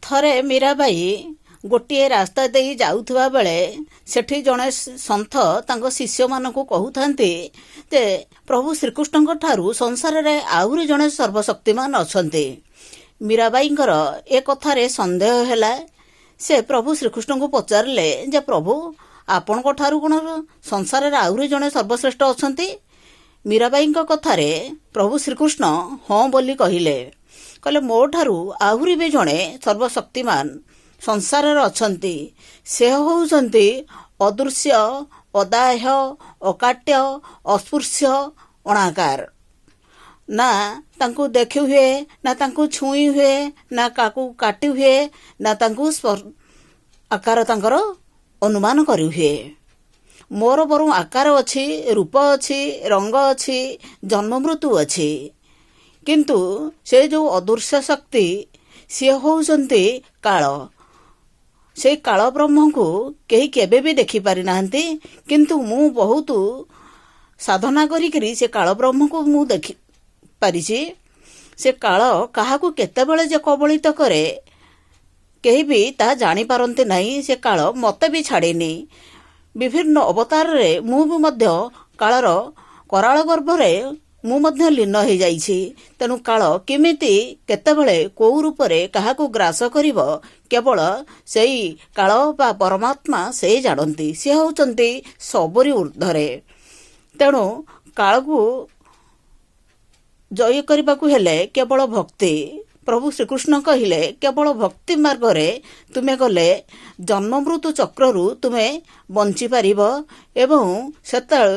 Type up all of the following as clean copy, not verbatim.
ଥରେ ମୀରାବାଇ ଗୋଟିଏ ରାସ୍ତା ଦେଇ ଯାଉଥିବା ବେଳେ ସେଠି ଜଣେ ସନ୍ଥ ତାଙ୍କ ଶିଷ୍ୟମାନଙ୍କୁ କହୁଥାନ୍ତି ଯେ ପ୍ରଭୁ ଶ୍ରୀକୃଷ୍ଣଙ୍କ ଠାରୁ ସଂସାରରେ ଆହୁରି ଜଣେ ସର୍ବଶକ୍ତିମାନ ଅଛନ୍ତି। ମୀରାବାଇଙ୍କର ଏ କଥାରେ ସନ୍ଦେହ ହେଲା। ସେ ପ୍ରଭୁ ଶ୍ରୀକୃଷ୍ଣଙ୍କୁ ପଚାରିଲେ ଯେ ପ୍ରଭୁ ଆପଣଙ୍କ ଠାରୁ କ'ଣ ସଂସାରରେ ଆହୁରି ଜଣେ ସର୍ବଶ୍ରେଷ୍ଠ ଅଛନ୍ତି? ମୀରାବାଇଙ୍କ କଥାରେ ପ୍ରଭୁ ଶ୍ରୀକୃଷ୍ଣ ହଁ ବୋଲି କହିଲେ ମୋ ଠାରୁ ଆହୁରି ବି ଜଣେ ସର୍ବଶକ୍ତିମାନ ସଂସାରରେ ଅଛନ୍ତି। ସେ ହେଉଛନ୍ତି ଅଦୃଶ୍ୟ, ଅଦାହ୍ୟ, ଅକାଟ୍ୟ, ଅସ୍ପୃଶ୍ୟ, ଅଣାକାର। ନା ତାଙ୍କୁ ଦେଖି ହୁଏ, ନା ତାଙ୍କୁ ଛୁଇଁ ହୁଏ, ନା କାହାକୁ କାଟି ହୁଏ, ନା ତାଙ୍କୁ ଆକାର ତାଙ୍କର ଅନୁମାନ କରିହୁଏ। ମୋର ବରଂ ଆକାର ଅଛି, ରୂପ ଅଛି, ରଙ୍ଗ ଅଛି, ଜନ୍ମ ମୃତ୍ୟୁ ଅଛି, କିନ୍ତୁ ସେ ଯେଉଁ ଅଦୃଶ୍ୟ ଶକ୍ତି ସିଏ ହେଉଛନ୍ତି କାଳ। ସେଇ କାଳ ବ୍ରହ୍ମଙ୍କୁ କେହି କେବେ ବି ଦେଖିପାରିନାହାନ୍ତି, କିନ୍ତୁ ମୁଁ ବହୁତ ସାଧନା କରିକିରି ସେ କାଳ ବ୍ରହ୍ମକୁ ମୁଁ ଦେଖିପାରିଛି। ସେ କାଳ କାହାକୁ କେତେବେଳେ ଯେ କବଳିତ କରେ କେହି ବି ତାହା ଜାଣିପାରନ୍ତି ନାହିଁ। ସେ କାଳ ମୋତେ ବି ଛାଡ଼ିନି। ବିଭିନ୍ନ ଅବତାରରେ ମୁଁ ବି ମଧ୍ୟ କାଳର କରାଳ ଗର୍ଭରେ ମୁଁ ମଧ୍ୟ ଲୀନ ହୋଇଯାଇଛି। ତେଣୁ କାଳ କେମିତି କେତେବେଳେ କେଉଁ ରୂପରେ କାହାକୁ ଗ୍ରାସ କରିବ କେବଳ ସେଇ କାଳ ବା ପରମାତ୍ମା ସେ ଜାଣନ୍ତି। ସେ ହେଉଛନ୍ତି ସବୁରି ଊର୍ଦ୍ଧ୍ୱରେ। ତେଣୁ କାଳକୁ ଜୟ କରିବାକୁ ହେଲେ କେବଳ ଭକ୍ତି। ପ୍ରଭୁ ଶ୍ରୀକୃଷ୍ଣ କହିଲେ କେବଳ ଭକ୍ତି ମାର୍ଗରେ ତୁମେ ଗଲେ ଜନ୍ମ ମୃତ୍ୟୁ ଚକ୍ରରୁ ତୁମେ ବଞ୍ଚିପାରିବ ଏବଂ ସେତେବେଳେ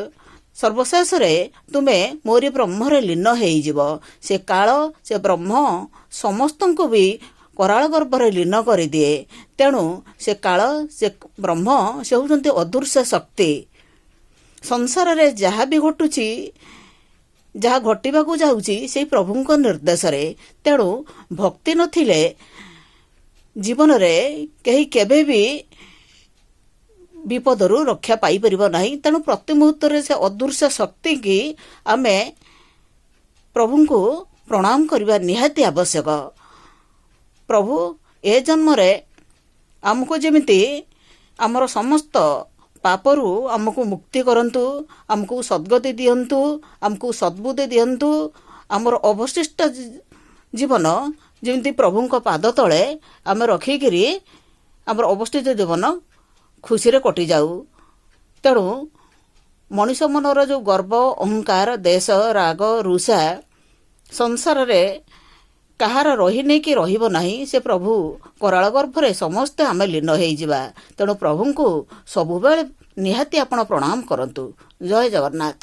ସର୍ବଶେଷରେ ତୁମେ ମୋରି ବ୍ରହ୍ମରେ ଲୀନ ହେଇଯିବ। ସେ କାଳ, ସେ ବ୍ରହ୍ମ ସମସ୍ତଙ୍କୁ ବି କରାଳ ଗର୍ଭରେ ଲୀନ କରିଦିଏ। ତେଣୁ ସେ କାଳ, ସେ ବ୍ରହ୍ମ ସେ ହେଉଛନ୍ତି ଅଦୃଶ୍ୟ ଶକ୍ତି। ସଂସାରରେ ଯାହା ବି ଘଟୁଛି, ଯାହା ଘଟିବାକୁ ଯାଉଛି ସେଇ ପ୍ରଭୁଙ୍କ ନିର୍ଦ୍ଦେଶରେ। ତେଣୁ ଭକ୍ତି ନଥିଲେ ଜୀବନରେ କେହି କେବେ ବି ବିପଦରୁ ରକ୍ଷା ପାଇପାରିବ ନାହିଁ। ତେଣୁ ପ୍ରତି ମୁହୂର୍ତ୍ତରେ ସେ ଅଦୃଶ୍ୟ ଶକ୍ତିକି ଆମେ ପ୍ରଭୁଙ୍କୁ ପ୍ରଣାମ କରିବା ନିହାତି ଆବଶ୍ୟକ। ପ୍ରଭୁ ଏ ଜନ୍ମରେ ଆମକୁ ଯେମିତି ଆମର ସମସ୍ତ ପାପରୁ ଆମକୁ ମୁକ୍ତି କରନ୍ତୁ, ଆମକୁ ସଦ୍ଗତି ଦିଅନ୍ତୁ, ଆମକୁ ସଦ୍ବୁଦ୍ଧି ଦିଅନ୍ତୁ। ଆମର ଅବଶିଷ୍ଟ ଜୀବନ ଯେମିତି ପ୍ରଭୁଙ୍କ ପାଦ ତଳେ ଆମେ ରଖିକିରି ଆମର ଅବଶିଷ୍ଟ ଜୀବନ ଖୁସିରେ କଟିଯାଉ। ତେଣୁ ମଣିଷ ମନର ଯେଉଁ ଗର୍ବ, ଅହଙ୍କାର, ଦେଶ, ରାଗ, ରୁଷା ସଂସାରରେ କାହାର ରହିନି କି ରହିବ ନାହିଁ। ସେ ପ୍ରଭୁ କରାଳ ଗର୍ଭରେ ସମସ୍ତେ ଆମେ ଲୀନ ହେଇଯିବା। ତେଣୁ ପ୍ରଭୁଙ୍କୁ ସବୁବେଳେ ନିହାତି ଆପଣ ପ୍ରଣାମ କରନ୍ତୁ। ଜୟ ଜଗନ୍ନାଥ।